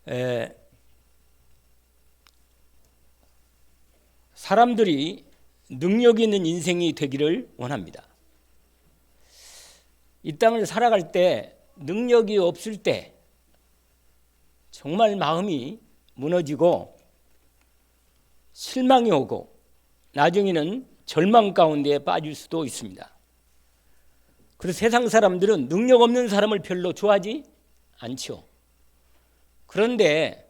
에, 사람들이 능력 있는 인생이 되기를 원합니다. 이 땅을 살아갈 때 능력이 없을 때 정말 마음이 무너지고 실망이 오고 나중에는 절망 가운데 빠질 수도 있습니다. 그래서 세상 사람들은 능력 없는 사람을 별로 좋아하지 않죠. 그런데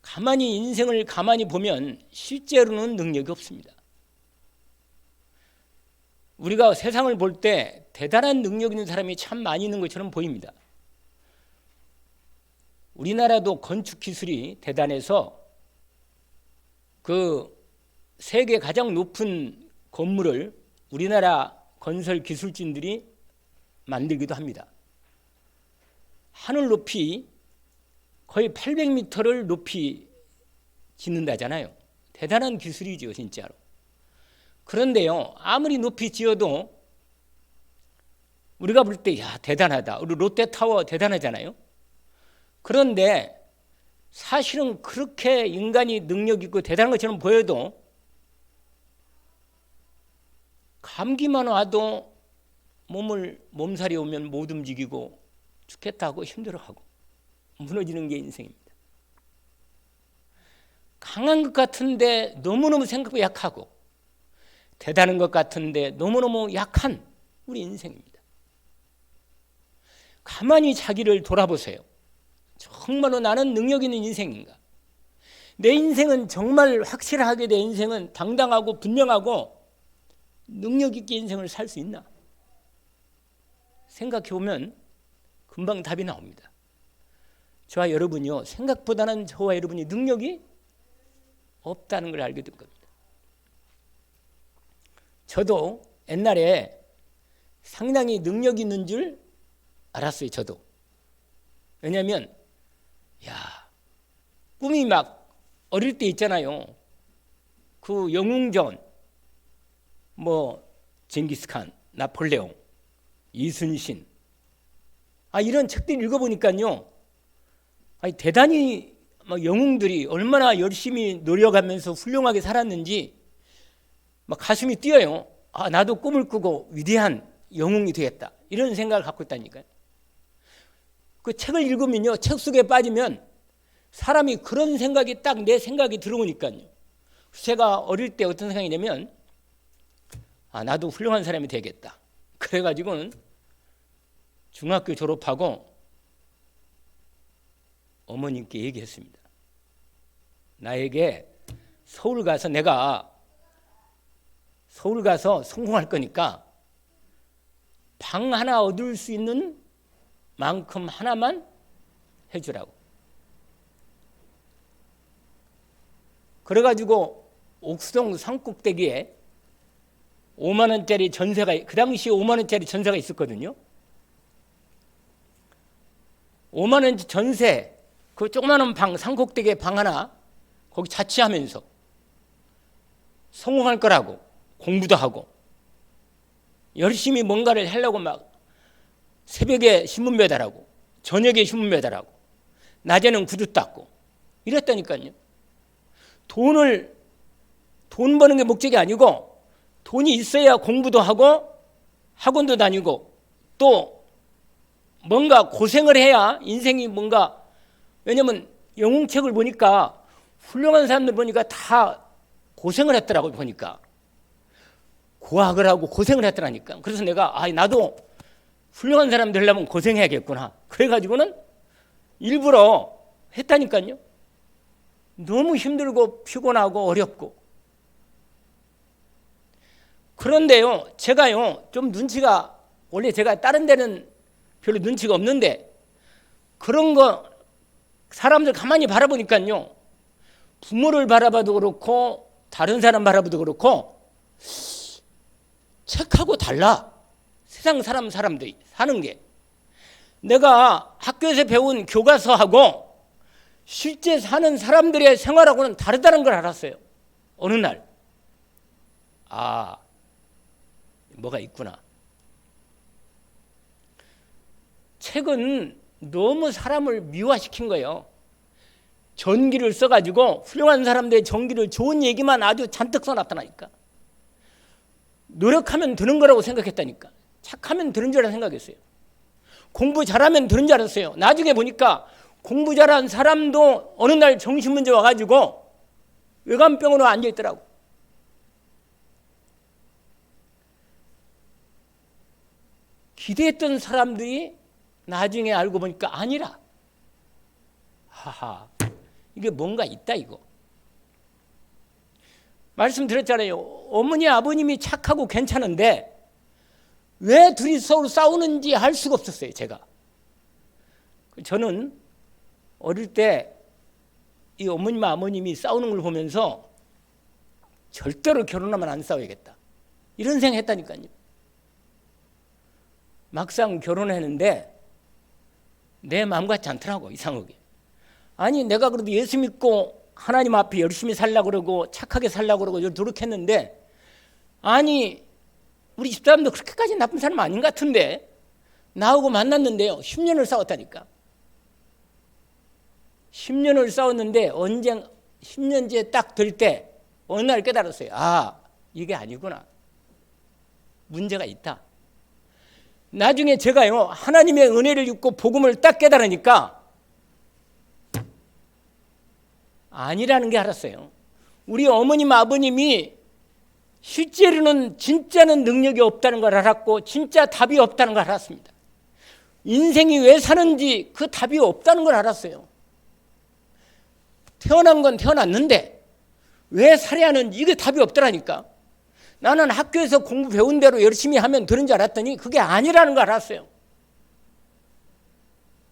가만히 인생을 가만히 보면 실제로는 능력이 없습니다. 우리가 세상을 볼 때 대단한 능력 있는 사람이 참 많이 있는 것처럼 보입니다. 우리나라도 건축 기술이 대단해서 그 세계 가장 높은 건물을 우리나라 건설 기술진들이 만들기도 합니다. 하늘 높이 거의 800m를 높이 짓는다잖아요. 대단한 기술이죠, 진짜로. 그런데요, 아무리 높이 지어도 우리가 볼 때 야, 대단하다. 우리 롯데타워 대단하잖아요. 그런데 사실은 그렇게 인간이 능력 있고 대단한 것처럼 보여도 감기만 와도 몸살이 오면 못 움직이고 죽겠다고 힘들어하고 무너지는 게 인생입니다. 강한 것 같은데 너무너무 생각보다 약하고 대단한 것 같은데 너무너무 약한 우리 인생입니다. 가만히 자기를 돌아보세요. 정말로 나는 능력 있는 인생인가? 내 인생은 정말 확실하게 내 인생은 당당하고 분명하고 능력 있게 인생을 살 수 있나? 생각해 보면 금방 답이 나옵니다. 저와 여러분이요, 생각보다는 저와 여러분이 능력이 없다는 걸 알게 된 겁니다. 저도 옛날에 상당히 능력 있는 줄 알았어요. 저도. 왜냐하면 꿈이 막 어릴 때 있잖아요. 그 영웅전, 징기스칸, 나폴레옹, 이순신, 이런 책들 읽어보니까요, 대단히 영웅들이 얼마나 열심히 노력하면서 훌륭하게 살았는지 막 가슴이 뛰어요. 나도 꿈을 꾸고 위대한 영웅이 되겠다. 이런 생각을 갖고 있다니까요. 그 책을 읽으면요, 책 속에 빠지면 사람이 그런 생각이 딱 내 생각이 들어오니까요. 제가 어릴 때 어떤 생각이냐면 나도 훌륭한 사람이 되겠다. 그래가지고는 중학교 졸업하고 어머님께 얘기했습니다. 나에게 내가 서울 가서 성공할 거니까 방 하나 얻을 수 있는 만큼 하나만 해주라고. 그래가지고 옥수동 산꼭대기에 5만 원짜리 전세가, 그 당시에 5만 원짜리 전세가 있었거든요. 5만 원 전세, 그 조그마한 방, 산꼭대기에 방 하나 거기 자취하면서 성공할 거라고 공부도 하고 열심히 뭔가를 하려고 막 새벽에 신문 배달하고 저녁에 신문 배달하고 낮에는 구두 닦고 이랬다니까요. 돈 버는 게 목적이 아니고 돈이 있어야 공부도 하고 학원도 다니고 또 뭔가 고생을 해야 인생이 뭔가, 왜냐면 영웅책을 보니까 훌륭한 사람들 보니까 다 고생을 했더라고요. 보니까 고학을 하고 고생을 했더라니까. 그래서 내가 나도 훌륭한 사람 되려면 고생해야겠구나. 그래가지고는 일부러 했다니까요. 너무 힘들고 피곤하고 어렵고. 그런데요, 제가요 좀 눈치가, 원래 제가 다른 데는 별로 눈치가 없는데 그런 거 사람들 가만히 바라보니까요, 부모를 바라봐도 그렇고 다른 사람 바라봐도 그렇고 책하고 달라. 세상 사람들이 사는 게. 내가 학교에서 배운 교과서하고 실제 사는 사람들의 생활하고는 다르다는 걸 알았어요. 어느 날 뭐가 있구나. 책은 너무 사람을 미화시킨 거예요. 전기를 써가지고 훌륭한 사람들의 전기를 좋은 얘기만 아주 잔뜩 써놨다니까. 노력하면 되는 거라고 생각했다니까. 착하면 되는 줄 생각했어요. 공부 잘하면 되는 줄 알았어요. 나중에 보니까 공부 잘한 사람도 어느 날 정신문제 와가지고 외관병으로 앉아있더라고. 기대했던 사람들이 나중에 알고 보니까 아니라. 하하, 이게 뭔가 있다 이거. 말씀드렸잖아요. 어머니 아버님이 착하고 괜찮은데 왜 둘이 서로 싸우는지 알 수가 없었어요. 제가. 저는 어릴 때 이 어머님과 아버님이 싸우는 걸 보면서 절대로 결혼하면 안 싸워야겠다 이런 생각했다니까요. 막상 결혼했는데 내 마음 같지 않더라고. 이상하게. 아니 내가 그래도 예수 믿고 하나님 앞에 열심히 살려고 그러고 착하게 살려고 그러고 노력했는데, 아니 우리 집사람도 그렇게까지 나쁜 사람 아닌 것 같은데 나하고 만났는데요 10년을 싸웠다니까. 10년을 싸웠는데 언제 10년째 딱 될 때 어느 날 깨달았어요. 아, 이게 아니구나. 문제가 있다. 나중에 제가요 하나님의 은혜를 입고 복음을 딱 깨달으니까 아니라는 게 알았어요. 우리 어머님 아버님이 실제로는 진짜는 능력이 없다는 걸 알았고 진짜 답이 없다는 걸 알았습니다. 인생이 왜 사는지 그 답이 없다는 걸 알았어요. 태어난 건 태어났는데 왜 살아야 하는지 이게 답이 없더라니까. 나는 학교에서 공부 배운 대로 열심히 하면 되는 줄 알았더니 그게 아니라는 걸 알았어요.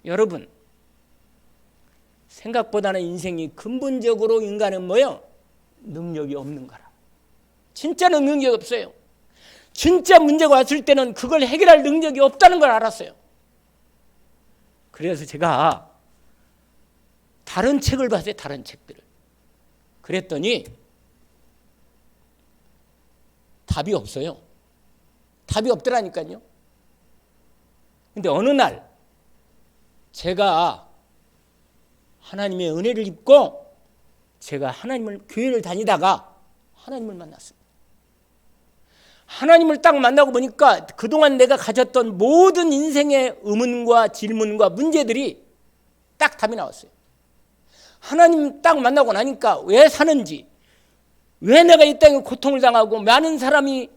여러분, 생각보다는 인생이 근본적으로 인간은 뭐예요? 능력이 없는 거라. 진짜는 능력이 없어요. 진짜 문제가 왔을 때는 그걸 해결할 능력이 없다는 걸 알았어요. 그래서 제가 다른 책을 봤어요. 다른 책들을. 그랬더니 답이 없어요. 답이 없더라니까요. 근데 어느 날 제가 하나님의 은혜를 입고 제가 하나님을 교회를 다니다가 하나님을 만났습니다. 하나님을 딱 만나고 보니까 그동안 내가 가졌던 모든 인생의 의문과 질문과 문제들이 딱 답이 나왔어요. 하나님 딱 만나고 나니까 왜 사는지, 왜 내가 이 땅에 고통을 당하고 많은 사람이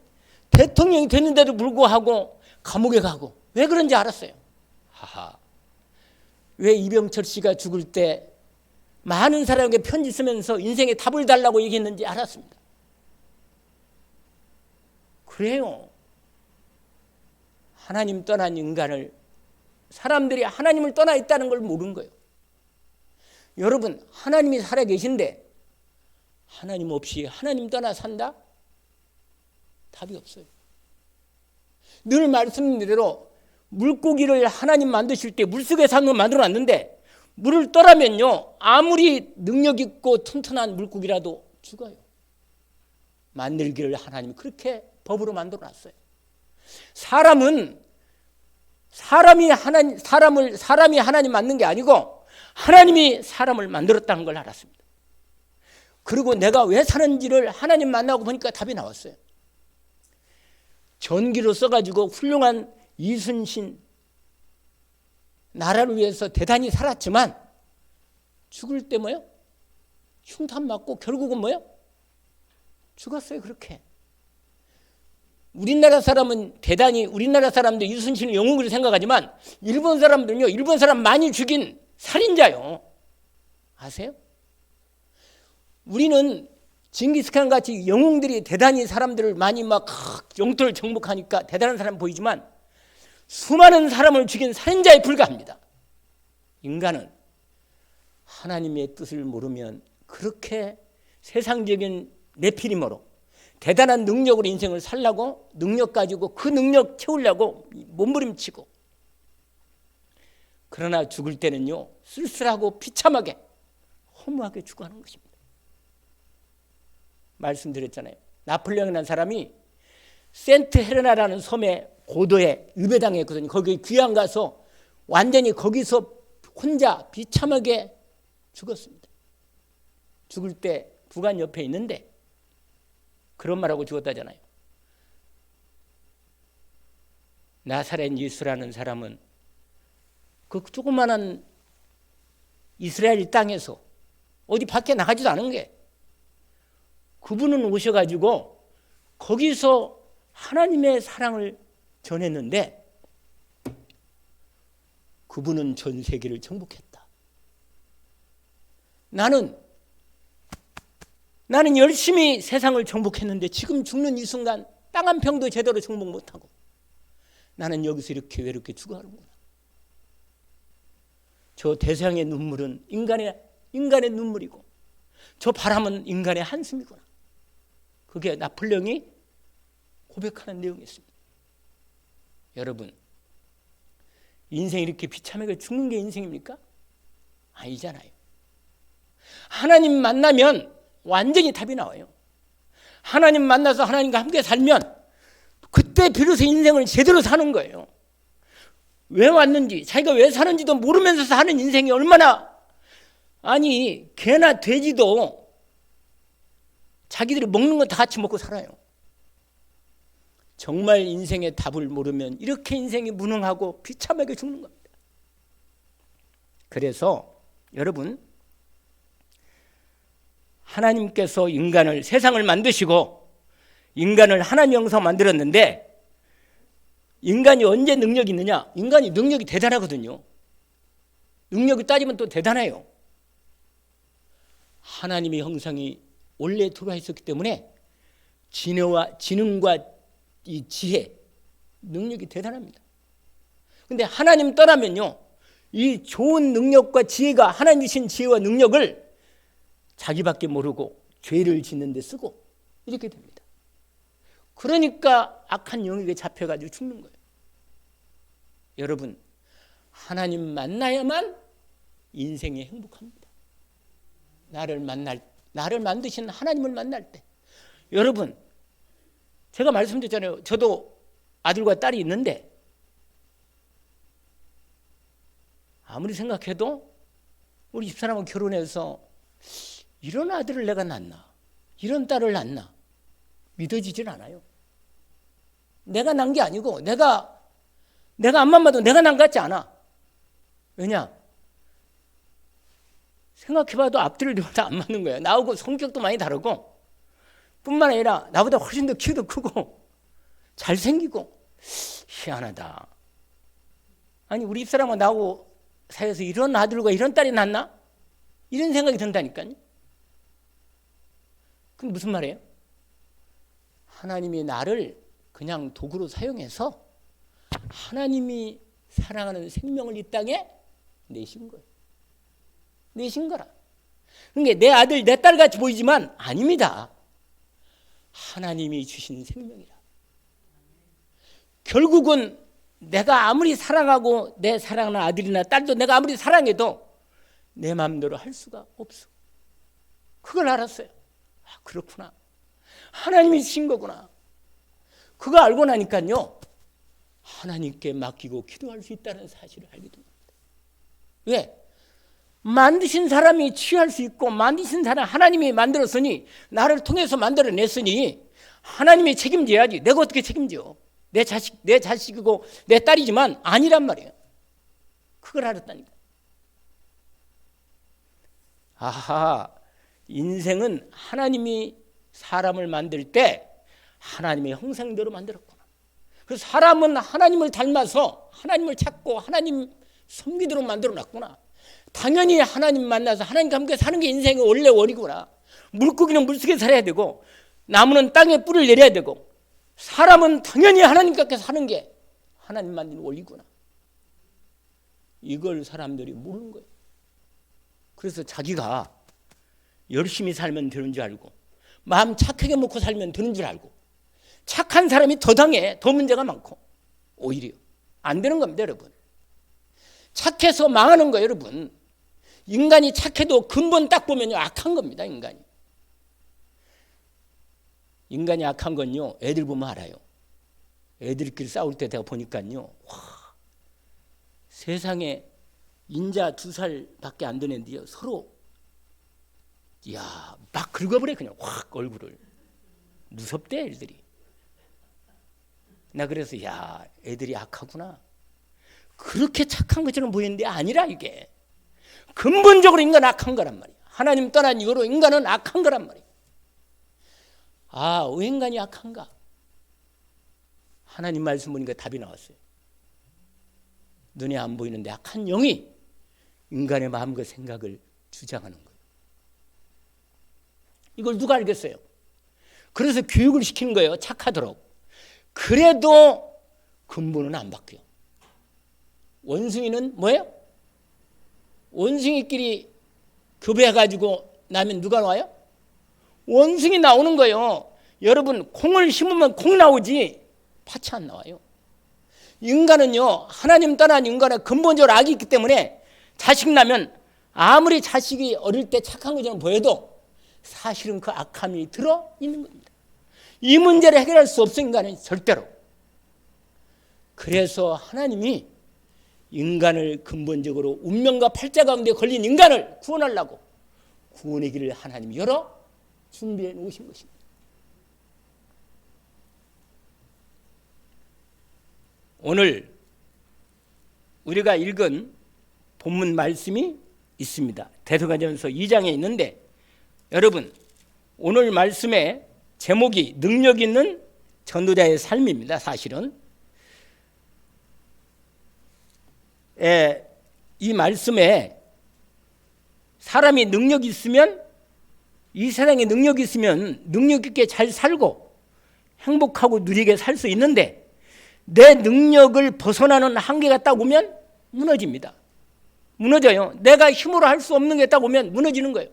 대통령이 됐는데도 불구하고 감옥에 가고 왜 그런지 알았어요. 하하. 왜 이병철 씨가 죽을 때 많은 사람에게 편지 쓰면서 인생에 답을 달라고 얘기했는지 알았습니다. 그래요. 하나님 떠난 인간을, 사람들이 하나님을 떠나 있다는 걸 모르는 거예요. 여러분, 하나님이 살아계신데 하나님 없이 하나님 떠나 산다? 답이 없어요. 늘 말씀드린 대로 물고기를 하나님 만드실 때 물속에 사는 걸 만들어놨는데 물을 떠나면요 아무리 능력 있고 튼튼한 물고기라도 죽어요. 만들기를 하나님이 그렇게 법으로 만들어놨어요. 사람은 사람이 하나님 만든 게 아니고 하나님이 사람을 만들었다는 걸 알았습니다. 그리고 내가 왜 사는지를 하나님 만나고 보니까 답이 나왔어요. 전기로 써가지고 훌륭한 이순신 나라를 위해서 대단히 살았지만 죽을 때 뭐요? 흉탄 맞고 결국은 뭐요? 죽었어요. 그렇게. 우리나라 사람은 대단히 우리나라 사람들 이순신을 영웅으로 생각하지만 일본 사람들은요 일본 사람 많이 죽인 살인자요. 아세요? 우리는 징기스칸 같이 영웅들이 대단히 사람들을 많이 막 영토를 정복하니까 대단한 사람 보이지만 수많은 사람을 죽인 살인자에 불과합니다. 인간은 하나님의 뜻을 모르면 그렇게 세상적인 네피림으로 대단한 능력으로 인생을 살려고 능력 가지고 그 능력 채우려고 몸부림치고, 그러나 죽을 때는요 쓸쓸하고 비참하게 허무하게 죽어가는 것입니다. 말씀드렸잖아요. 나폴레옹이라는 사람이 센트 헬레나라는 섬에 고도에 유배당했거든요. 거기 귀양 가서 완전히 거기서 혼자 비참하게 죽었습니다. 죽을 때 부관 옆에 있는데 그런 말하고 죽었다잖아요. 나사렛 예수라는 사람은 그 조그마한 이스라엘 땅에서 어디 밖에 나가지도 않은 게, 그분은 오셔가지고 거기서 하나님의 사랑을 전했는데 그분은 전 세계를 정복했다. 나는 열심히 세상을 정복했는데 지금 죽는 이 순간 땅 한 평도 제대로 정복 못하고 나는 여기서 이렇게 외롭게 죽어가는구나. 저 대상의 눈물은 인간의 눈물이고 저 바람은 인간의 한숨이구나. 그게 나폴레옹이 고백하는 내용이었습니다. 여러분, 인생이 이렇게 비참하게 죽는 게 인생입니까? 아니잖아요. 하나님 만나면 완전히 답이 나와요. 하나님 만나서 하나님과 함께 살면 그때 비로소 인생을 제대로 사는 거예요. 왜 왔는지, 자기가 왜 사는지도 모르면서 사는 인생이 얼마나, 아니 개나 돼지도 자기들이 먹는 건 다 같이 먹고 살아요. 정말 인생의 답을 모르면 이렇게 인생이 무능하고 비참하게 죽는 겁니다. 그래서 여러분, 하나님께서 인간을, 세상을 만드시고 인간을 하나님 형상 만들었는데 인간이 언제 능력이 있느냐? 인간이 능력이 대단하거든요. 능력이 따지면 또 대단해요. 하나님의 형상이 원래 들어와 있었기 때문에 지능과 이 지혜, 능력이 대단합니다. 근데 하나님 떠나면요, 이 좋은 능력과 지혜가, 하나님 주신 지혜와 능력을 자기밖에 모르고 죄를 짓는 데 쓰고 이렇게 됩니다. 그러니까 악한 영에게 잡혀가지고 죽는 거예요. 여러분, 하나님 만나야만 인생이 행복합니다. 나를 만드신 하나님을 만날 때. 여러분, 제가 말씀드렸잖아요. 저도 아들과 딸이 있는데 아무리 생각해도 우리 집사람하고 결혼해서 이런 아들을 내가 낳나, 이런 딸을 낳나 믿어지질 않아요. 내가 낳은 게 아니고 내가 앞만 봐도 내가 낳은 것 같지 않아. 왜냐? 생각해봐도 앞뒤를 안 맞는 거예요. 나하고 성격도 많이 다르고 뿐만 아니라 나보다 훨씬 더 키도 크고 잘생기고. 희한하다. 아니 우리 집사람과 나하고 사이에서 이런 아들과 이런 딸이 낳나? 이런 생각이 든다니까요. 그럼 무슨 말이에요? 하나님이 나를 그냥 도구로 사용해서 하나님이 사랑하는 생명을 이 땅에 내신 거예요. 내신 거라. 그러니까 내 아들, 내 딸 같이 보이지만 아닙니다. 하나님이 주신 생명이라. 결국은 내가 아무리 사랑하고 내 사랑하는 아들이나 딸도 내가 아무리 사랑해도 내 마음대로 할 수가 없어. 그걸 알았어요. 아, 그렇구나. 하나님이 주신 거구나. 그거 알고 나니까요, 하나님께 맡기고 기도할 수 있다는 사실을 알게 됩니다. 왜? 만드신 사람이 취할 수 있고, 만드신 사람 하나님이 만들었으니, 나를 통해서 만들어냈으니 하나님이 책임져야지. 내가 어떻게 책임져? 내 자식이고 내 딸이지만 아니란 말이에요. 그걸 알았다니까. 아하, 인생은 하나님이 사람을 만들 때 하나님의 형상대로 만들었구나. 그래서 사람은 하나님을 닮아서 하나님을 찾고 하나님 섬기도록 만들어놨구나. 당연히 하나님 만나서 하나님과 함께 사는 게 인생의 원래 원이구나. 물고기는 물속에 살아야 되고 나무는 땅에 뿌리를 내려야 되고 사람은 당연히 하나님과 함께 사는 게 하나님 만든 원리구나. 이걸 사람들이 모르는 거예요. 그래서 자기가 열심히 살면 되는 줄 알고 마음 착하게 먹고 살면 되는 줄 알고 착한 사람이 더 당해, 더 문제가 많고 오히려 안 되는 겁니다. 여러분, 착해서 망하는 거예요. 여러분, 인간이 착해도 근본 딱 보면요 악한 겁니다. 인간이 악한 건요, 애들 보면 알아요. 애들끼리 싸울 때 내가 보니까요, 와, 세상에 인자 2살밖에 안 되는데요, 서로 야, 막 긁어버려 그냥 확 얼굴을. 무섭대 애들이. 나 그래서 야, 애들이 악하구나. 그렇게 착한 것처럼 보이는데 아니라 이게 근본적으로 인간은 악한 거란 말이야. 하나님 떠난 이후로 인간은 악한 거란 말이야. 아, 왜 인간이 악한가? 하나님 말씀 보니까 답이 나왔어요. 눈에 안 보이는데 악한 영이 인간의 마음과 생각을 주장하는 거예요. 이걸 누가 알겠어요? 그래서 교육을 시키는 거예요. 착하도록. 그래도 근본은 안 바뀌어요. 원숭이는 뭐예요? 원숭이끼리 교배해가지고 나면 누가 나와요? 원숭이 나오는 거예요. 여러분, 콩을 심으면 콩 나오지 팥이 안 나와요. 인간은요, 하나님 떠난 인간은 근본적으로 악이 있기 때문에 자식 나면 아무리 자식이 어릴 때 착한 것처럼 보여도 사실은 그 악함이 들어있는 겁니다. 이 문제를 해결할 수 없어, 인간은 절대로. 그래서 하나님이 인간을 근본적으로 운명과 팔자 가운데 걸린 인간을 구원하려고 구원의 길을 하나님이 열어 준비해 놓으신 것입니다. 오늘 우리가 읽은 본문 말씀이 있습니다. 데살로니가전서 2장에 있는데 여러분, 오늘 말씀의 제목이 능력 있는 전도자의 삶입니다. 사실은 이 말씀에 사람이 능력이 있으면, 이 세상에 능력이 있으면 능력 있게 잘 살고 행복하고 누리게 살 수 있는데 내 능력을 벗어나는 한계가 딱 오면 무너집니다. 무너져요. 내가 힘으로 할 수 없는 게 딱 오면 무너지는 거예요.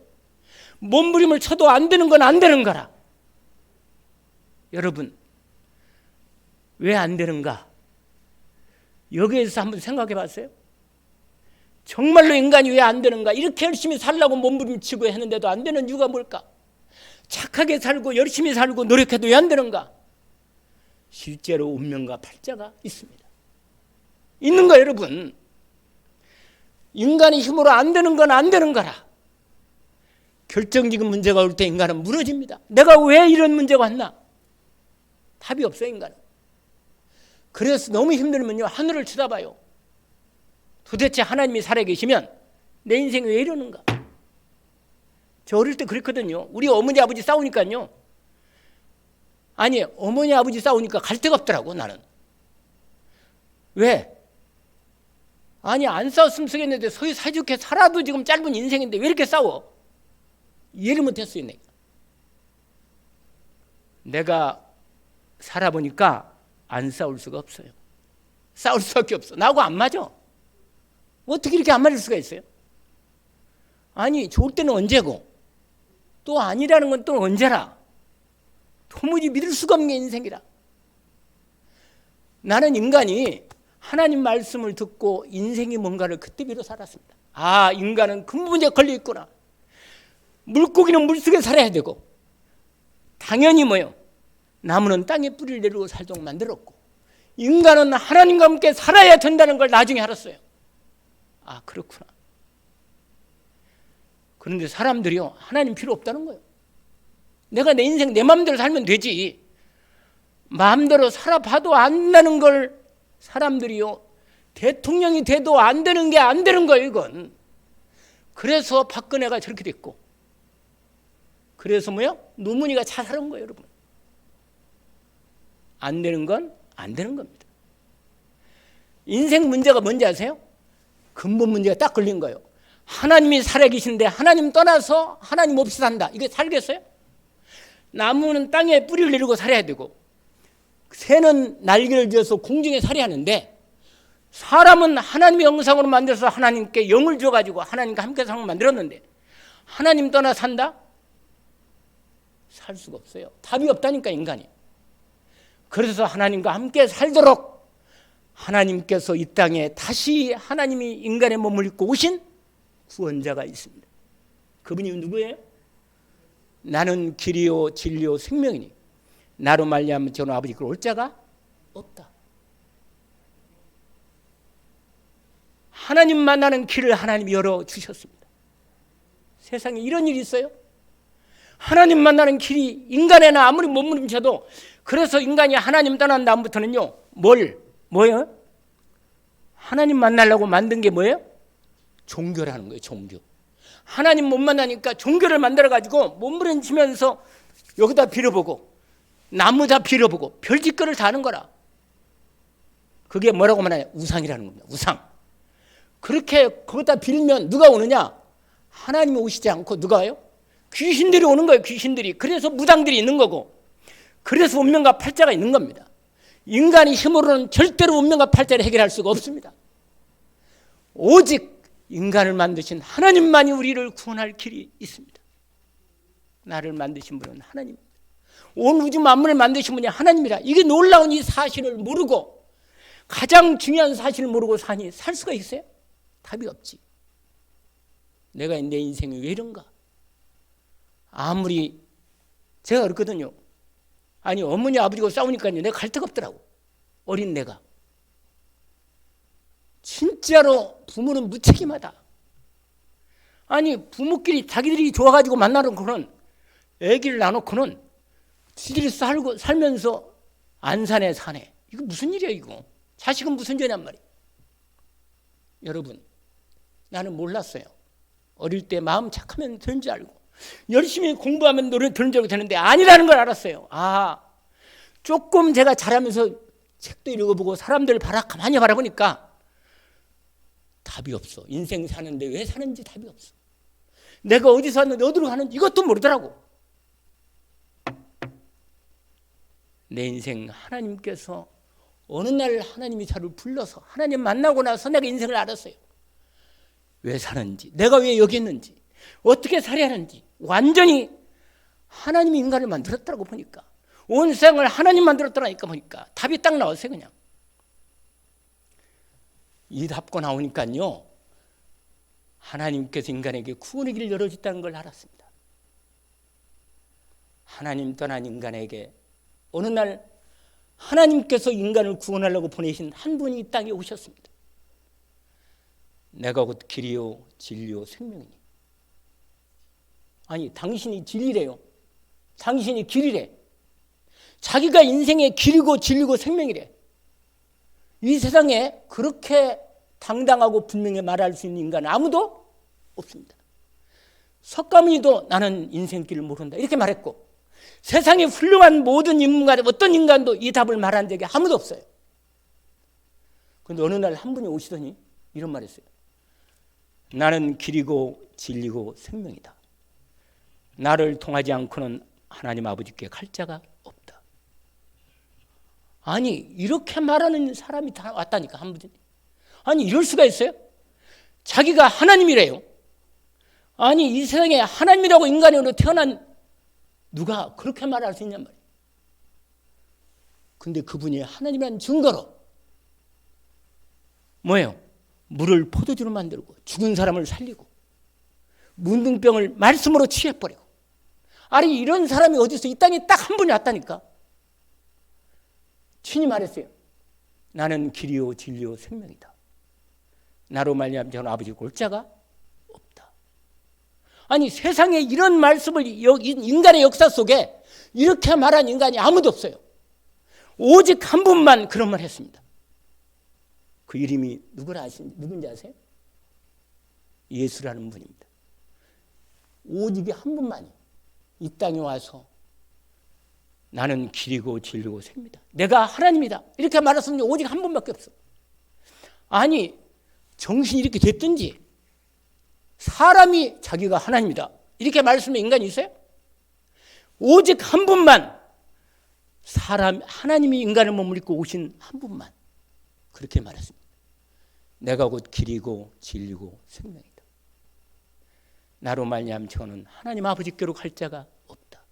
몸부림을 쳐도 안 되는 건 안 되는 거라. 여러분, 왜 안 되는가? 여기에서 한번 생각해 봤어요? 정말로 인간이 왜 안 되는가? 이렇게 열심히 살려고 몸부림치고 했는데도 안 되는 이유가 뭘까? 착하게 살고 열심히 살고 노력해도 왜 안 되는가? 실제로 운명과 팔자가 있습니다. 있는 거예요, 여러분. 인간의 힘으로 안 되는 건 안 되는 거라. 결정적인 문제가 올 때 인간은 무너집니다. 내가 왜 이런 문제가 왔나? 답이 없어요, 인간은. 그래서 너무 힘들면요, 하늘을 쳐다봐요. 도대체 하나님이 살아계시면 내 인생이 왜 이러는가? 저 어릴 때 그랬거든요. 우리 어머니 아버지 싸우니까요. 아니, 어머니 아버지 싸우니까 갈 데가 없더라고, 나는. 왜? 아니, 안 싸웠으면 쓰겠는데 소위 사이좋게 살아도 지금 짧은 인생인데 왜 이렇게 싸워? 이해를 못했어요. 내가 살아보니까 안 싸울 수가 없어요. 싸울 수밖에 없어. 나하고 안 맞아. 어떻게 이렇게 안 맞을 수가 있어요? 아니, 좋을 때는 언제고 또 아니라는 건 또 언제라. 도무지 믿을 수가 없는 게 인생이라. 나는 인간이 하나님 말씀을 듣고 인생이 뭔가를 그때 비로 살았습니다. 아, 인간은 근본에 걸려 있구나. 물고기는 물속에 살아야 되고 당연히 뭐요? 나무는 땅에 뿌리를 내리고 살도록 만들었고 인간은 하나님과 함께 살아야 된다는 걸 나중에 알았어요. 아, 그렇구나. 그런데 사람들이요, 하나님 필요 없다는 거예요. 내가 내 인생 내 마음대로 살면 되지. 마음대로 살아봐도 안 나는 걸 사람들이요, 대통령이 돼도 안 되는 게 안 되는 거예요, 이건. 그래서 박근혜가 저렇게 됐고, 그래서 뭐요? 노무현이가 자살한 거예요, 여러분. 안 되는 건 안 되는 겁니다. 인생 문제가 뭔지 아세요? 근본 문제가 딱 걸린 거예요. 하나님이 살아계신데 하나님 떠나서 하나님 없이 산다. 이게 살겠어요? 나무는 땅에 뿌리를 내리고 살아야 되고 새는 날개를 지어서 공중에 살아야 하는데 사람은 하나님의 형상으로 만들어서 하나님께 영을 줘가지고 하나님과 함께 사는 만들었는데 하나님 떠나 산다? 살 수가 없어요. 답이 없다니까, 인간이. 그래서 하나님과 함께 살도록 하나님께서 이 땅에 다시 하나님이 인간의 몸을 입고 오신 구원자가 있습니다. 그분이 누구예요? 나는 길이요 진리요 생명이니 나로 말미암아 저는 아버지께로 올 자가 없다. 하나님 만나는 길을 하나님이 열어주셨습니다. 세상에 이런 일이 있어요? 하나님 만나는 길이 인간에는 아무리 몸부림쳐도, 그래서 인간이 하나님 떠난 다음부터는요, 뭐예요? 하나님 만나려고 만든 게 뭐예요? 종교라는 거예요. 종교. 하나님 못 만나니까 종교를 만들어가지고 몸부림치면서 여기다 빌어보고 나무다 빌어보고 별짓거리를 다 하는 거라. 그게 뭐라고 말하냐? 우상이라는 겁니다. 우상. 그렇게 거기다 빌면 누가 오느냐? 하나님이 오시지 않고 누가 와요? 귀신들이 오는 거예요. 귀신들이. 그래서 무당들이 있는 거고, 그래서 운명과 팔자가 있는 겁니다. 인간의 힘으로는 절대로 운명과 팔자를 해결할 수가 없습니다. 오직 인간을 만드신 하나님만이 우리를 구원할 길이 있습니다. 나를 만드신 분은 하나님입니다. 온 우주 만물을 만드신 분이 하나님이라. 이게 놀라운 이 사실을 모르고, 가장 중요한 사실을 모르고 사니 살 수가 있어요? 답이 없지. 내가 내 인생이 왜 이런가? 아무리 제가 그렇거든요. 아니 어머니 아버지가 싸우니까요, 내가 갈 데가 없더라고. 어린 내가. 진짜로 부모는 무책임하다. 아니 부모끼리 자기들이 좋아가지고 만나놓고는, 애기를 낳아놓고는 지들이 살면서 안 사네 사네. 이거 무슨 일이야 이거. 자식은 무슨 죄냔 말이에요. 여러분, 나는 몰랐어요. 어릴 때 마음 착하면 되는 줄 알고, 열심히 공부하면 노래 되는 줄 알고 되는데 아니라는 걸 알았어요. 조금 제가 자라면서 책도 읽어보고 사람들 가만히 바라보니까 답이 없어. 인생 사는데 왜 사는지 답이 없어. 내가 어디서 왔는데 어디로 가는지 이것도 모르더라고. 내 인생 하나님께서 어느 날 하나님이 저를 불러서, 하나님 만나고 나서 내가 인생을 알았어요. 왜 사는지, 내가 왜 여기 있는지, 어떻게 살아야 하는지. 완전히 하나님이 인간을 만들었다고 보니까, 온 세상을 하나님 만들었다니까 보니까 답이 딱 나왔어요. 그냥 이 답고 나오니까요, 하나님께서 인간에게 구원의 길을 열어줬다는 걸 알았습니다. 하나님 떠난 인간에게 어느 날 하나님께서 인간을 구원하려고 보내신 한 분이 이 땅에 오셨습니다. 내가 곧 길이요 진리요 생명이니. 아니 당신이 진리래요. 당신이 길이래. 자기가 인생의 길이고 진리고 생명이래. 이 세상에 그렇게 당당하고 분명히 말할 수 있는 인간은 아무도 없습니다. 석가모니도 나는 인생길을 모른다 이렇게 말했고, 세상에 훌륭한 모든 인간, 어떤 인간도 이 답을 말한 적이 아무도 없어요. 그런데 어느 날 한 분이 오시더니 이런 말 했어요. 나는 길이고 진리고 생명이다. 나를 통하지 않고는 하나님 아버지께 갈 자가 없다. 아니 이렇게 말하는 사람이 다 왔다니까, 한 분이. 아니 이럴 수가 있어요? 자기가 하나님이래요. 아니 이 세상에 하나님이라고 인간으로 태어난 누가 그렇게 말할 수 있냔 말이에요. 근데 그분이 하나님이라는 증거로 뭐예요? 물을 포도주로 만들고, 죽은 사람을 살리고, 문둥병을 말씀으로 치유해버리고. 아니 이런 사람이 어디 있어? 이 땅에 딱 한 분이 왔다니까. 친히 말했어요. 나는 길이요 진리요 생명이다. 나로 말미암아 저는 아버지 올 자가 없다. 아니 세상에 이런 말씀을, 인간의 역사 속에 이렇게 말한 인간이 아무도 없어요. 오직 한 분만 그런 말 했습니다. 그 이름이 누군지 아세요? 예수라는 분입니다. 오직 한 분만이 이 땅에 와서 나는 길이고 진리고 생명이다. 내가 하나님이다. 이렇게 말했으면 오직 한 분밖에 없어. 아니 정신이 이렇게 됐든지, 사람이 자기가 하나님이다 이렇게 말했으면 인간이 있어요? 오직 한 분만, 하나님이 인간을 몸을 입고 오신 한 분만 그렇게 말했습니다. 내가 곧 길이고 진리고 생명이다. 나로 말미암아 저는 하나님 아버지께로 갈 자가 없다.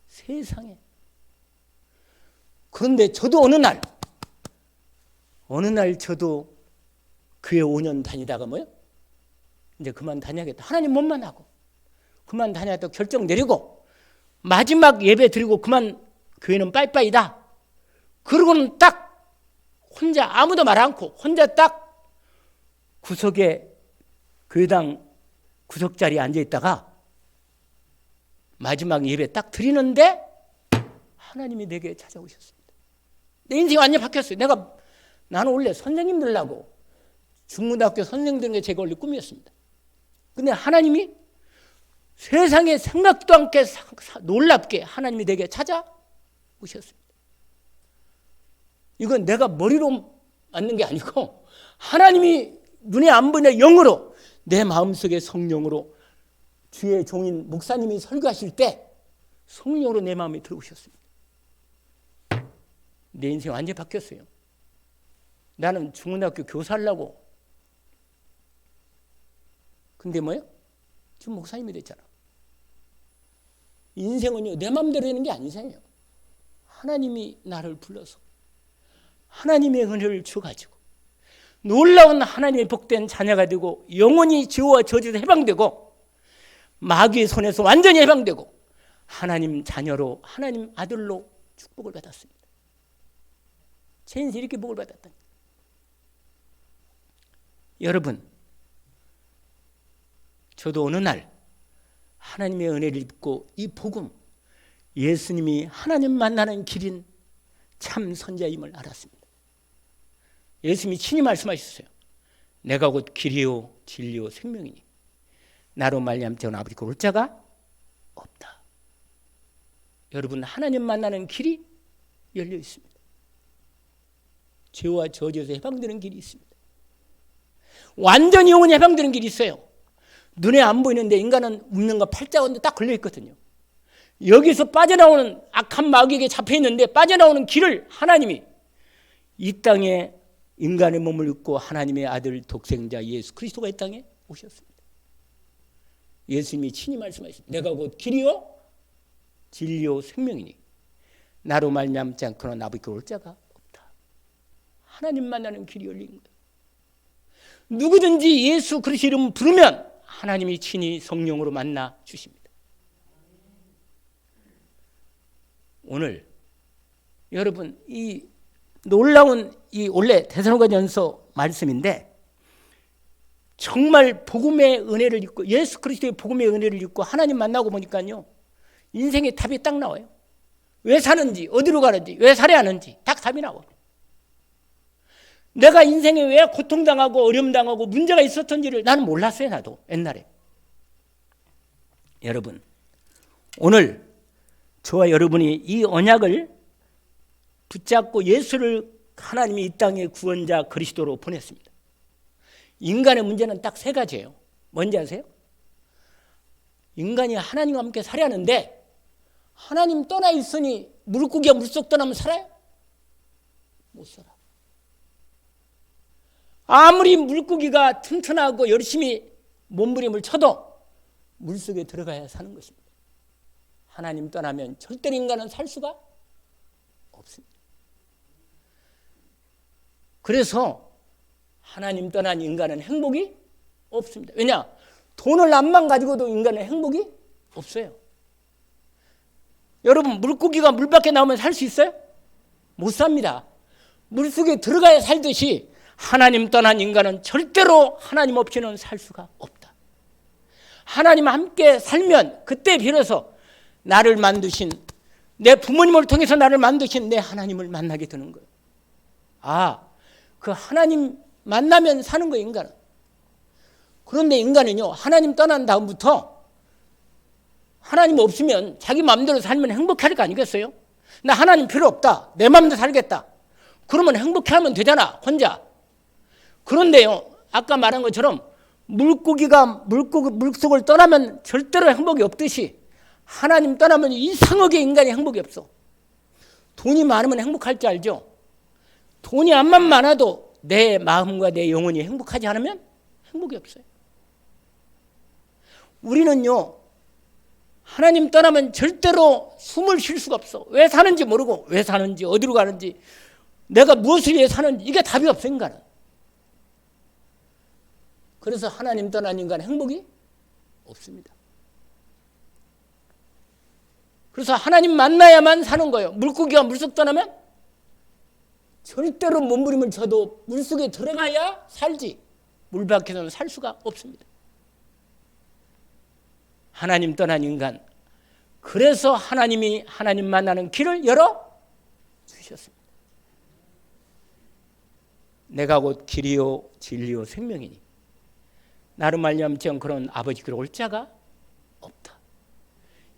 세상에. 그런데 저도 어느 날 저도 교회 5년 다니다가 뭐요? 이제 그만 다녀야겠다. 하나님 못 만나고 그만 다녀야겠다 결정 내리고, 마지막 예배 드리고 그만 교회는 빠이빠이다. 그러고는 딱 혼자 아무도 말 않고 혼자 딱 구석에 교회당 구석 자리에 앉아 있다가 마지막 예배 딱 드리는데 하나님이 내게 찾아오셨습니다. 내 인생이 완전히 바뀌었어요. 나는 원래 선생님 되려고 중고등학교 선생님 되는 게 제가 원래 꿈이었습니다. 근데 하나님이 세상에 생각도 않게 놀랍게 하나님이 내게 찾아오셨습니다. 이건 내가 머리로 만든 게 아니고 하나님이 눈에 안 보이는 영으로 내 마음속에 성령으로 주의 종인 목사님이 설교하실 때 성령으로 내 마음에 들어오셨습니다. 내 인생 완전히 바뀌었어요. 나는 중고등학교 교사하려고. 근데 뭐예요? 지금 목사님이 됐잖아. 인생은요, 내 마음대로 되는 게 아니잖아요. 하나님이 나를 불러서 하나님의 은혜를 줘가지고 놀라운 하나님의 복된 자녀가 되고 영원히 죄와 저주에서 해방되고 마귀의 손에서 완전히 해방되고 하나님 자녀로 하나님 아들로 축복을 받았습니다. 제 인생 이렇게 복을 받았다니. 여러분, 저도 어느 날 하나님의 은혜를 입고 이 복음, 예수님이 하나님 만나는 길인 참 선자임을 알았습니다. 예수님이 친히 말씀하셨어요. 내가 곧 길이요 진리요 생명이니 나로 말미암지 아버지께 올 자가 없다. 여러분, 하나님 만나는 길이 열려 있습니다. 죄와 저주에서 해방되는 길이 있습니다. 완전히 영원히 해방되는 길이 있어요. 눈에 안 보이는데 인간은 웃는 거 팔자가운데 딱 걸려 있거든요. 여기서 빠져나오는 악한 마귀에게 잡혀 있는데 빠져나오는 길을 하나님이 이 땅에 인간의 몸을 입고 하나님의 아들 독생자 예수 그리스도가 이 땅에 오셨습니다. 예수님이 친히 말씀하셨습니다. 내가 곧 길이요 진리요 생명이니 나로 말미암지 않고는 아버지께 올 자가 없다. 하나님 만나는 길이 열린 거예요. 누구든지 예수 그리스도 이름 부르면 하나님이 친히 성령으로 만나 주십니다. 오늘 여러분 이 놀라운 이 원래 데살로니가전서 말씀인데 정말 복음의 은혜를 입고 예수 그리스도의 복음의 은혜를 입고 하나님 만나고 보니까요 인생의 답이 딱 나와요. 왜 사는지 어디로 가는지 왜 살아야 하는지 딱 답이 나와요. 내가 인생에 왜 고통당하고 어려움당하고 문제가 있었던지를 나는 몰랐어요. 나도 옛날에. 여러분 오늘 저와 여러분이 이 언약을 붙잡고 예수를 하나님이 이 땅의 구원자 그리스도로 보냈습니다. 인간의 문제는 딱 세 가지예요. 뭔지 아세요? 인간이 하나님과 함께 살아야 하는데 하나님 떠나 있으니 물고기가 물속 떠나면 살아요? 못 살아. 아무리 물고기가 튼튼하고 열심히 몸부림을 쳐도 물속에 들어가야 사는 것입니다. 하나님 떠나면 절대로 인간은 살 수가 없습니다. 그래서 하나님 떠난 인간은 행복이 없습니다. 왜냐? 돈을 암만 가지고도 인간은 행복이 없어요. 여러분 물고기가 물 밖에 나오면 살 수 있어요? 못 삽니다. 물속에 들어가야 살듯이 하나님 떠난 인간은 절대로 하나님 없이는 살 수가 없다. 하나님 함께 살면 그때 비로소 나를 만드신 내 부모님을 통해서 나를 만드신 내 하나님을 만나게 되는 거예요. 그 하나님 만나면 사는 거예요, 인간은. 그런데 인간은요, 하나님 떠난 다음부터 하나님 없으면 자기 마음대로 살면 행복할 거 아니겠어요? 나 하나님 필요 없다. 내 마음대로 살겠다. 그러면 행복해하면 되잖아, 혼자. 그런데요, 아까 말한 것처럼 물고기가 물속을 떠나면 절대로 행복이 없듯이 하나님 떠나면 이상하게 인간이 행복이 없어. 돈이 많으면 행복할 줄 알죠? 돈이 암만 많아도 내 마음과 내 영혼이 행복하지 않으면 행복이 없어요. 우리는요, 하나님 떠나면 절대로 숨을 쉴 수가 없어. 왜 사는지 모르고, 왜 사는지, 어디로 가는지, 내가 무엇을 위해 사는지, 이게 답이 없어, 인간은. 그래서 하나님 떠난 인간은 행복이 없습니다. 그래서 하나님 만나야만 사는 거예요. 물고기가 물속 떠나면 절대로 몸부림을 쳐도 물속에 들어가야 살지 물 밖에서는 살 수가 없습니다. 하나님 떠난 인간, 그래서 하나님이 하나님 만나는 길을 열어 주셨습니다. 내가 곧 길이요 진리요 생명이니 나로 말미암지 않고는 아버지께로 올 자가 없다.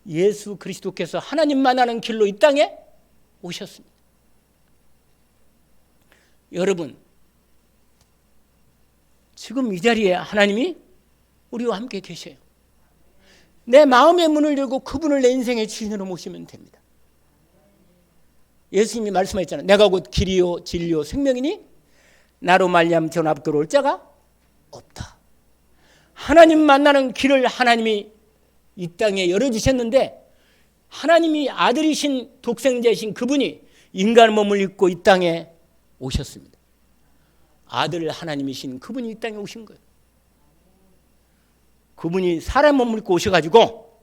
예수 그리스도께서 하나님 만나는 길로 이 땅에 오셨습니다. 여러분, 지금 이 자리에 하나님이 우리와 함께 계셔요. 내 마음의 문을 열고 그분을 내 인생의 주인으로 모시면 됩니다. 예수님이 말씀하셨잖아요. 내가 곧 길이요 진리요 생명이니 나로 말미암아 전 앞으로 올 자가 없다. 하나님 만나는 길을 하나님이 이 땅에 열어주셨는데 하나님이 아들이신 독생자이신 그분이 인간 몸을 입고 이 땅에 오셨습니다. 아들 하나님이신 그분이 이 땅에 오신 거예요. 그분이 사람 몸을 입고 오셔가지고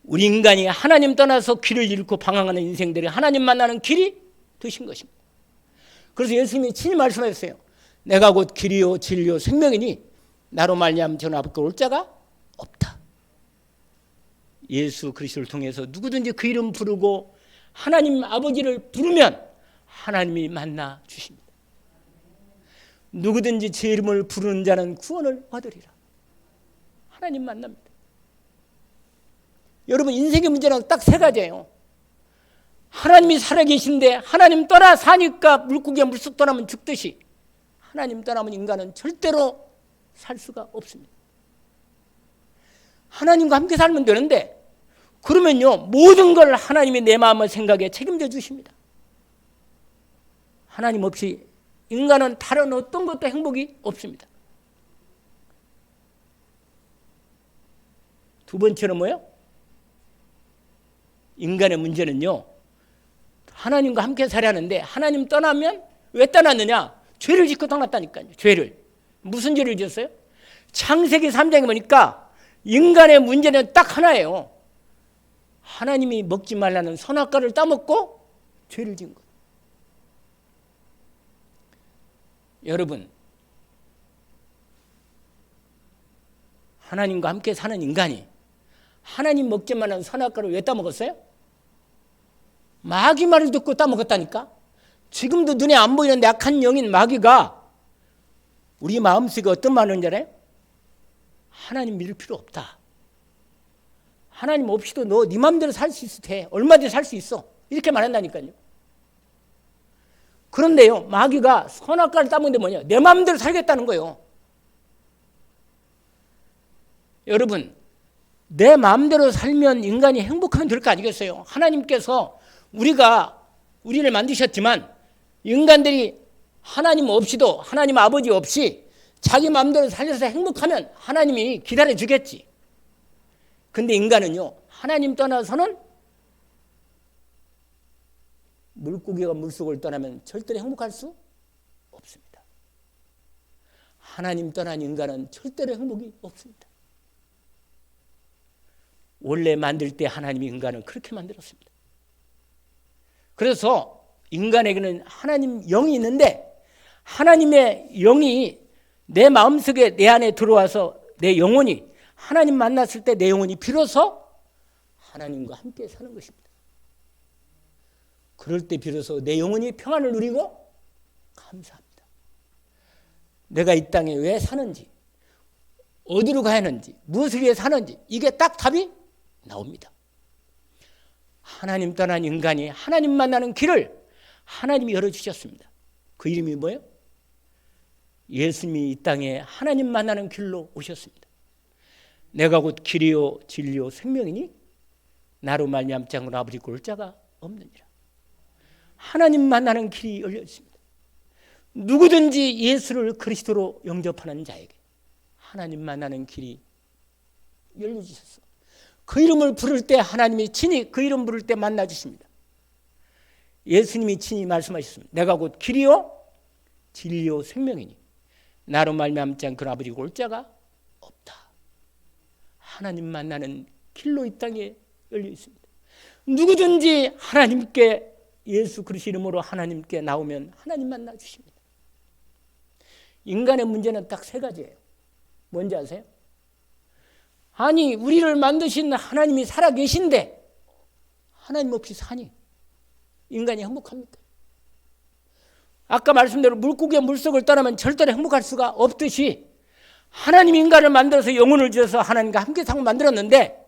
우리 인간이 하나님 떠나서 길을 잃고 방황하는 인생들이 하나님 만나는 길이 되신 것입니다. 그래서 예수님이 친히 말씀하셨어요. 내가 곧 길이요 진리요 생명이니 나로 말미암아 전 앞으로 올 자가 없다. 예수 그리스도를 통해서 누구든지 그 이름 부르고 하나님 아버지를 부르면 하나님이 만나 주십니다. 누구든지 제 이름을 부르는 자는 구원을 얻으리라. 하나님 만납니다. 여러분, 인생의 문제는 딱 세 가지예요. 하나님이 살아계신데 하나님 떠나 사니까 물고기가 물속 떠나면 죽듯이 하나님 떠나면 인간은 절대로 살 수가 없습니다. 하나님과 함께 살면 되는데 그러면요 모든 걸 하나님이 내 마음의 생각에 책임져 주십니다. 하나님 없이 인간은 다른 어떤 것도 행복이 없습니다. 두 번째는 뭐예요? 인간의 문제는요 하나님과 함께 살아야하는데 하나님 떠나면 왜 떠났느냐? 죄를 짓고 떠났다니까요. 죄를. 무슨 죄를 지었어요? 창세기 3장에 보니까 인간의 문제는 딱 하나예요. 하나님이 먹지 말라는 선악과를 따먹고 죄를 지은 거예요. 여러분, 하나님과 함께 사는 인간이 하나님 먹지 말라는 선악과를 왜 따먹었어요? 마귀 말을 듣고 따먹었다니까. 지금도 눈에 안 보이는 약한 영인 마귀가 우리 마음속에 어떤 말을 하는 줄 알아요? 하나님 믿을 필요 없다. 하나님 없이도 너 네 마음대로 살 수 있을 때 얼마든지 살 수 있어. 이렇게 말한다니까요. 그런데요 마귀가 선악과를 따먹는데 뭐냐? 내 마음대로 살겠다는 거예요. 여러분, 내 마음대로 살면 인간이 행복하면 될 거 아니겠어요? 하나님께서 우리를 만드셨지만 인간들이 하나님 없이도 하나님 아버지 없이 자기 마음대로 살려서 행복하면 하나님이 기다려 주겠지. 근데 인간은요 하나님 떠나서는 물고기가 물속을 떠나면 절대로 행복할 수 없습니다. 하나님 떠난 인간은 절대로 행복이 없습니다. 원래 만들 때 하나님이 인간을 그렇게 만들었습니다. 그래서 인간에게는 하나님 영이 있는데 하나님의 영이 내 마음속에 내 안에 들어와서 내 영혼이 하나님 만났을 때 내 영혼이 비로소 하나님과 함께 사는 것입니다. 그럴 때 비로소 내 영혼이 평안을 누리고 감사합니다. 내가 이 땅에 왜 사는지, 어디로 가야 하는지, 무엇을 위해 사는지 이게 딱 답이 나옵니다. 하나님 떠난 인간이 하나님 만나는 길을 하나님이 열어주셨습니다. 그 이름이 뭐예요? 예수님이 이 땅에 하나님 만나는 길로 오셨습니다. 내가 곧 길이요 진리요 생명이니 나로 말미암지 않고는 아버지께 올 자가 없느니라. 하나님 만나는 길이 열려 있습니다. 누구든지 예수를 그리스도로 영접하는 자에게 하나님 만나는 길이 열려 주셨어. 그 이름을 부를 때 하나님이 친히 그 이름 부를 때 만나 주십니다. 예수님이 친히 말씀하셨습니다. 내가 곧 길이요 진리요 생명이니 나로 말미암지 않고는 아버지께 올 자가 없다. 하나님 만나는 길로 이 땅에 열려 있습니다. 누구든지 하나님께 예수 그리스도 이름으로 하나님께 나오면 하나님 만나 주십니다. 인간의 문제는 딱 세 가지예요. 뭔지 아세요? 아니 우리를 만드신 하나님이 살아계신데 하나님 없이 사니 인간이 행복합니까? 아까 말씀대로 물고기와 물속을 떠나면 절대로 행복할 수가 없듯이 하나님 인간을 만들어서 영혼을 주셔서 하나님과 함께 살고 만들었는데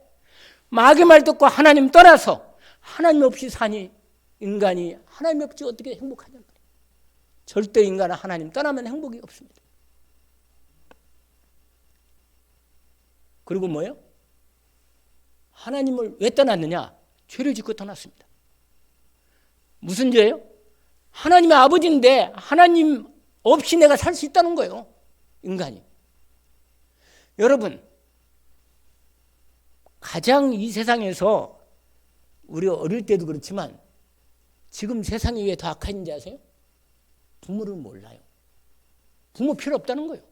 마귀 말 듣고 하나님 떠나서 하나님 없이 사니 인간이 하나님 없이 어떻게 행복하냐 말이에요. 절대 인간은 하나님 떠나면 행복이 없습니다. 그리고 뭐예요? 하나님을 왜 떠났느냐? 죄를 짓고 떠났습니다. 무슨 죄예요? 하나님의 아버지인데 하나님 없이 내가 살 수 있다는 거예요. 인간이. 여러분, 가장 이 세상에서 우리 어릴 때도 그렇지만 지금 세상이 왜 더 악한지 아세요? 부모를 몰라요. 부모 필요 없다는 거예요.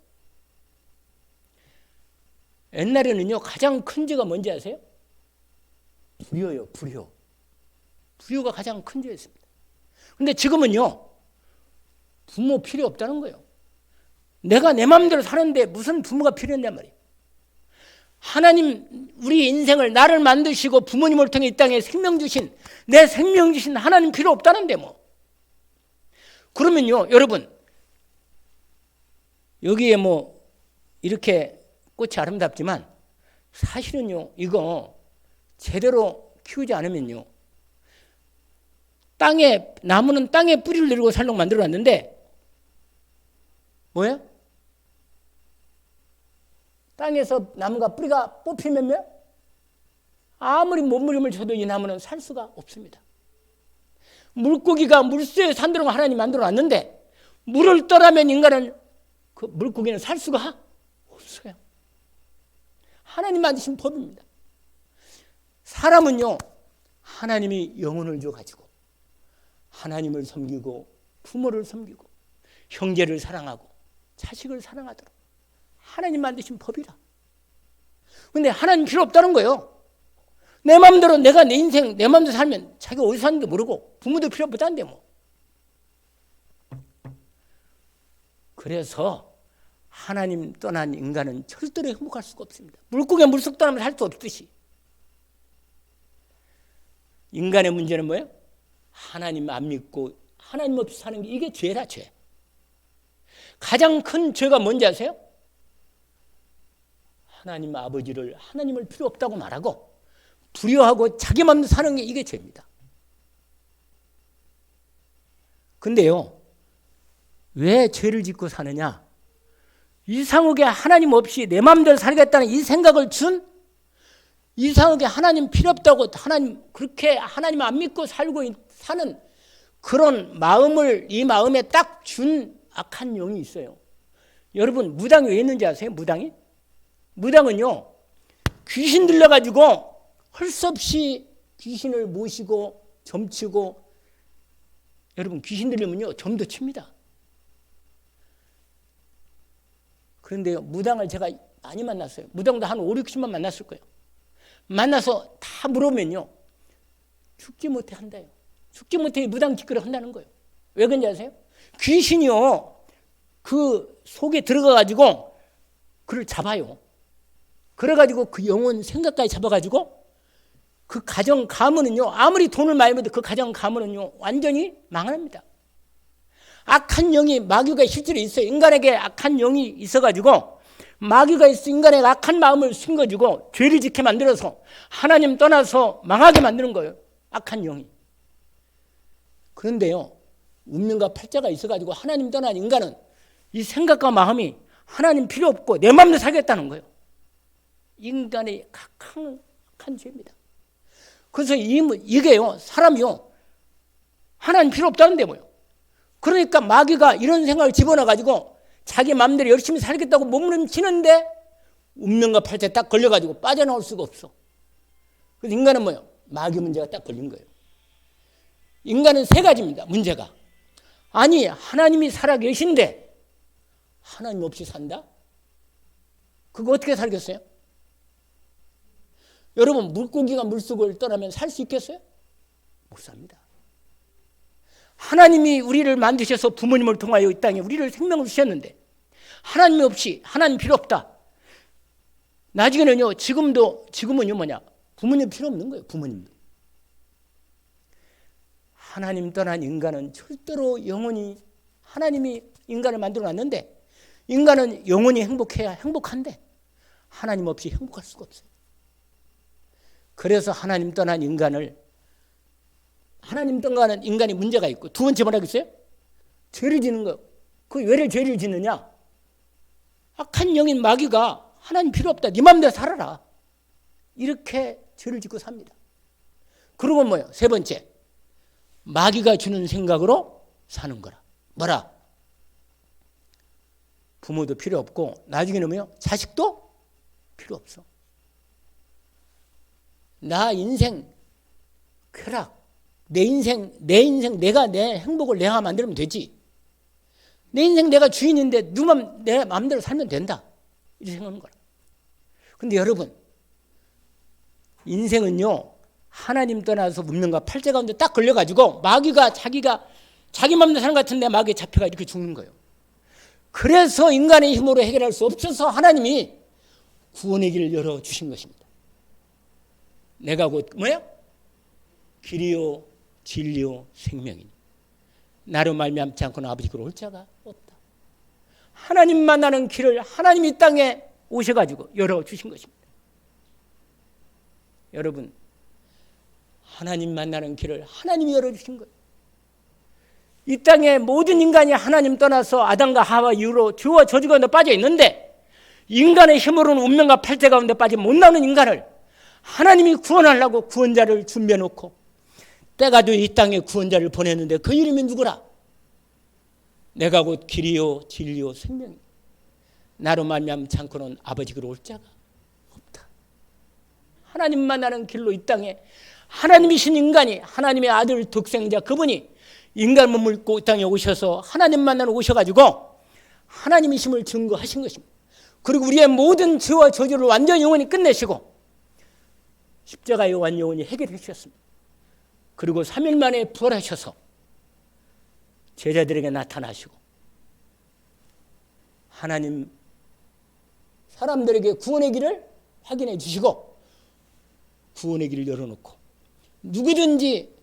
옛날에는요, 가장 큰 죄가 뭔지 아세요? 불효요, 불효. 불효가 가장 큰 죄였습니다. 근데 지금은요, 부모 필요 없다는 거예요. 내가 내 마음대로 사는데 무슨 부모가 필요했냔 말이에요. 하나님, 우리 인생을 나를 만드시고 부모님을 통해 이 땅에 생명 주신, 내 생명 주신 하나님 필요 없다는데 뭐. 그러면요, 여러분, 여기에 뭐 이렇게 꽃이 아름답지만 사실은요, 이거 제대로 키우지 않으면요, 땅에, 나무는 땅에 뿌리를 내리고 살도록 만들어 놨는데 뭐야? 땅에서 나무가 뿌리가 뽑히면요, 아무리 몸부림을 쳐도 이 나무는 살 수가 없습니다. 물고기가 물속에 산도록 하나님 만들어 놨는데 물을 떠나면 인간은, 그 물고기는 살 수가 없어요. 하나님 만드신 법입니다. 사람은요, 하나님이 영혼을 줘가지고 하나님을 섬기고 부모를 섬기고 형제를 사랑하고 자식을 사랑하도록 하나님 만드신 법이라. 근데 하나님 필요 없다는 거예요. 내 마음대로 내가 내 인생 내 마음대로 살면 자기가 어디서 사는지 모르고 부모도 필요 없다는데 뭐. 그래서 하나님 떠난 인간은 절대로 행복할 수가 없습니다. 물고기가 물속 떠나면 살 수 없듯이 인간의 문제는 뭐예요? 하나님 안 믿고 하나님 없이 사는 게 이게 죄라, 죄. 가장 큰 죄가 뭔지 아세요? 하나님 아버지를, 하나님을 필요 없다고 말하고 불효하고 자기 마음대로 사는 게 이게 죄입니다. 근데요, 왜 죄를 짓고 사느냐? 이상하게 하나님 없이 내 마음대로 살겠다는 이 생각을 준, 이상하게 하나님 필요 없다고 하나님, 그렇게 하나님 안 믿고 살고 사는 그런 마음을 이 마음에 딱 준 악한 영이 있어요. 여러분, 무당이 왜 있는지 아세요? 무당이? 무당은요, 귀신 들려가지고 할 수 없이 귀신을 모시고 점치고, 여러분, 귀신 들리면요 점도 칩니다. 그런데요, 무당을 제가 많이 만났어요. 무당도 한 5, 60만 만났을 거예요. 만나서 다 물어보면요, 죽지 못해 한다요. 죽지 못해 무당 짓거리 한다는 거예요. 왜 그런지 아세요? 귀신이요, 그 속에 들어가가지고 그를 잡아요. 그래가지고 그 영혼 생각까지 잡아가지고 그 가정 가문은요, 아무리 돈을 많이 벌어도 그 가정 가문은요 완전히 망합니다. 악한 영이, 마귀가 실제로 있어요. 인간에게 악한 영이 있어가지고 마귀가 있어 인간에게 악한 마음을 심어주고 죄를 짓게 만들어서 하나님 떠나서 망하게 만드는 거예요. 악한 영이. 그런데요, 운명과 팔자가 있어가지고 하나님 떠난 인간은 이 생각과 마음이 하나님 필요 없고 내 마음대로 살겠다는 거예요. 인간의 악한 죄입니다. 그래서 이게요, 사람이요, 하나님 필요 없다는데 뭐요. 그러니까 마귀가 이런 생각을 집어넣어가지고 자기 마음대로 열심히 살겠다고 몸부림치는데 운명과 팔자에 딱 걸려가지고 빠져나올 수가 없어. 그래서 인간은 뭐예요? 마귀 문제가 딱 걸린 거예요. 인간은 세 가지입니다, 문제가. 아니, 하나님이 살아계신데 하나님 없이 산다? 그거 어떻게 살겠어요? 여러분, 물고기가 물속을 떠나면 살 수 있겠어요? 못 삽니다. 하나님이 우리를 만드셔서 부모님을 통하여 이 땅에 우리를 생명을 주셨는데 하나님 없이, 하나님 필요 없다. 나중에는요, 지금은요 뭐냐, 부모님 필요 없는 거예요. 부모님도. 하나님 떠난 인간은 절대로 영원히, 하나님이 인간을 만들어 놨는데 인간은 영원히 행복해야 행복한데 하나님 없이 행복할 수가 없어요. 그래서 하나님 떠난 인간을, 하나님 떠나는 인간이 문제가 있고, 두 번째 뭐라겠어요? 죄를 짓는 거. 그 왜 죄를 짓느냐? 악한 영인 마귀가 하나님 필요 없다, 네 마음대로 살아라, 이렇게 죄를 짓고 삽니다. 그리고 뭐예요? 세 번째, 마귀가 주는 생각으로 사는 거라. 뭐라? 부모도 필요 없고 나중에는 뭐예요? 자식도 필요 없어. 나 인생 쾌락, 내 인생 내가 내 행복을 내가 만들면 되지. 내 인생 내가 주인인데 누만 내 마음대로 살면 된다, 이렇게 생각하는 거라. 근데 여러분, 인생은요, 하나님 떠나서 문명과 팔자 가운데 딱 걸려가지고 마귀가 자기 마음대로 사는 것 같은데 마귀에 잡혀가 이렇게 죽는 거예요. 그래서 인간의 힘으로 해결할 수 없어서 하나님이 구원의 길을 열어주신 것입니다. 내가 곧 뭐예요? 길이요 진리요 생명이니 나로 말미암지 않고는 아버지께로 올 자가 없다. 하나님 만나는 길을 하나님이 이 땅에 오셔가지고 열어주신 것입니다. 여러분, 하나님 만나는 길을 하나님이 열어주신 거예요. 이 땅에 모든 인간이 하나님 떠나서 아담과 하와 이후로 죄와 저주 가운데 빠져 있는데 인간의 힘으로는 운명과 팔자 가운데 빠져 못 나오는 인간을 하나님이 구원하려고 구원자를 준비해 놓고 때가 돼 이 땅에 구원자를 보냈는데 그 이름이 누구라? 내가 곧 길이요 진리요 생명이요 나로 말미암지 않고는 아버지께로 올 자가 없다. 하나님 만나는 길로 이 땅에 하나님이신 인간이, 하나님의 아들 독생자 그분이 인간 몸을 입고 이 땅에 오셔서 하나님 만나러 오셔가지고 하나님이심을 증거하신 것입니다. 그리고 우리의 모든 죄와 저주를 완전히 영원히 끝내시고 십자가의 완전히 해결해 주셨습니다. 그리고 3일 만에 부활하셔서 제자들에게 나타나시고 하나님 사람들에게 구원의 길을 확인해 주시고 구원의 길을 열어놓고 누구든지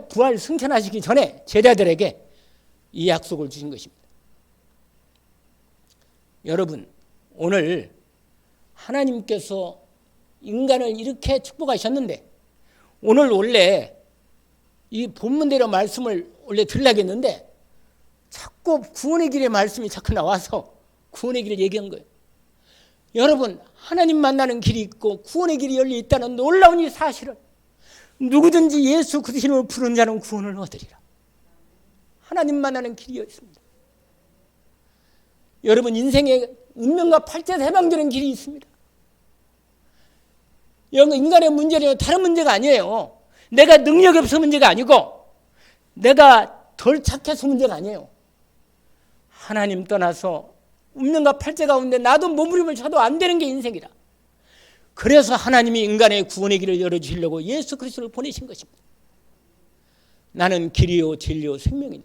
부활 승천하시기 전에 제자들에게 이 약속을 주신 것입니다. 여러분, 오늘 하나님께서 인간을 이렇게 축복하셨는데 오늘 원래 이 본문대로 말씀을 원래 들려야겠는데 자꾸 구원의 길의 말씀이 자꾸 나와서 구원의 길을 얘기한 거예요. 여러분, 하나님 만나는 길이 있고 구원의 길이 열려 있다는 놀라운 이 사실을 누구든지 예수 그리스도를 부르는 자는 구원을 얻으리라. 하나님 만나는 길이 있습니다. 여러분, 인생에 운명과 팔자에서 해방되는 길이 있습니다. 여러분, 인간의 문제는 다른 문제가 아니에요. 내가 능력이 없어서 문제가 아니고 내가 덜 착해서 문제가 아니에요. 하나님 떠나서 운명과 팔자 가운데 나도 몸부림을 쳐도 안 되는 게 인생이라. 그래서 하나님이 인간의 구원의 길을 열어주시려고 예수 그리스도를 보내신 것입니다. 나는 길이요 진리요 생명이니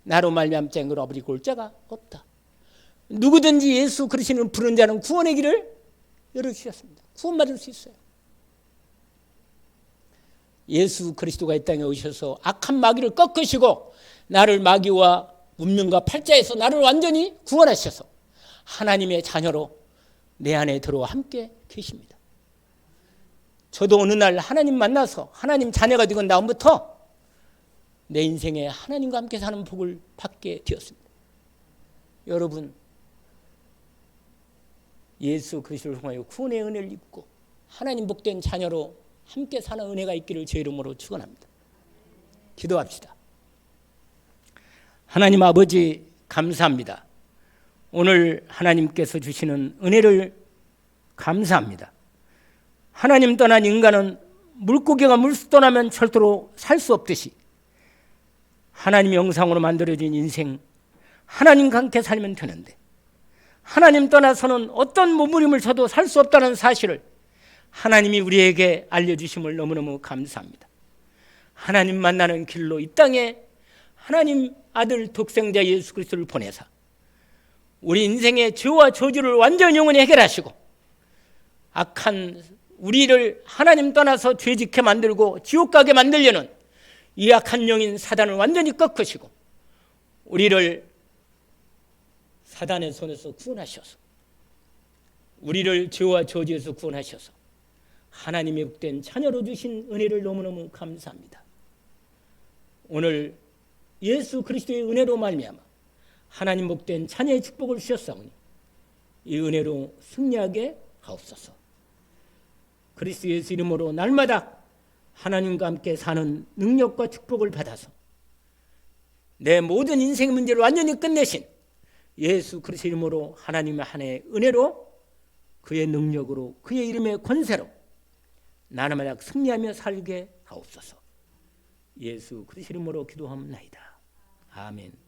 나로 말미암지 않고는 아버지께로 올 자가 없다. 누구든지 예수 그리스도를 부르는 자는 구원의 길을 열어주셨습니다. 구원받을 수 있어요. 예수 그리스도가 이 땅에 오셔서 악한 마귀를 꺾으시고 나를 마귀와 운명과 팔자에서 나를 완전히 구원하셔서 하나님의 자녀로 내 안에 들어와 함께 계십니다. 저도 어느 날 하나님 만나서 하나님 자녀가 되고 다음부터 내 인생에 하나님과 함께 사는 복을 받게 되었습니다. 여러분, 예수 그리스도를 통하여 구원의 은혜를 입고 하나님 복된 자녀로 함께 사는 은혜가 있기를 제 이름으로 축원합니다. 기도합시다. 하나님 아버지, 감사합니다. 오늘 하나님께서 주시는 은혜를 감사합니다. 하나님 떠난 인간은 물고기가 물속 떠나면 절대로 살 수 없듯이 하나님의 형상으로 만들어진 인생, 하나님과 함께 살면 되는데 하나님 떠나서는 어떤 몸부림을 쳐도 살 수 없다는 사실을 하나님이 우리에게 알려주심을 너무너무 감사합니다. 하나님 만나는 길로 이 땅에 하나님 아들 독생자 예수 그리스도를 보내사 우리 인생의 죄와 저주를 완전히 영원히 해결하시고 악한 우리를 하나님 떠나서 죄짓게 만들고 지옥 가게 만들려는 이 악한 영인 사단을 완전히 꺾으시고 우리를 사단의 손에서 구원하셔서 우리를 죄와 저주에서 구원하셔서 하나님의 복된 자녀로 주신 은혜를 너무너무 감사합니다. 오늘 예수 그리스도의 은혜로 말미암아 하나님 복된 자녀의 축복을 주셨사오니 이 은혜로 승리하게 하옵소서. 그리스도 예수 이름으로 날마다 하나님과 함께 사는 능력과 축복을 받아서 내 모든 인생 문제를 완전히 끝내신 예수 그리스도 이름으로 하나님의 한 해의 은혜로 그의 능력으로 그의 이름의 권세로 날마다 승리하며 살게 하옵소서. 예수 그리스도 이름으로 기도합니다. 아멘.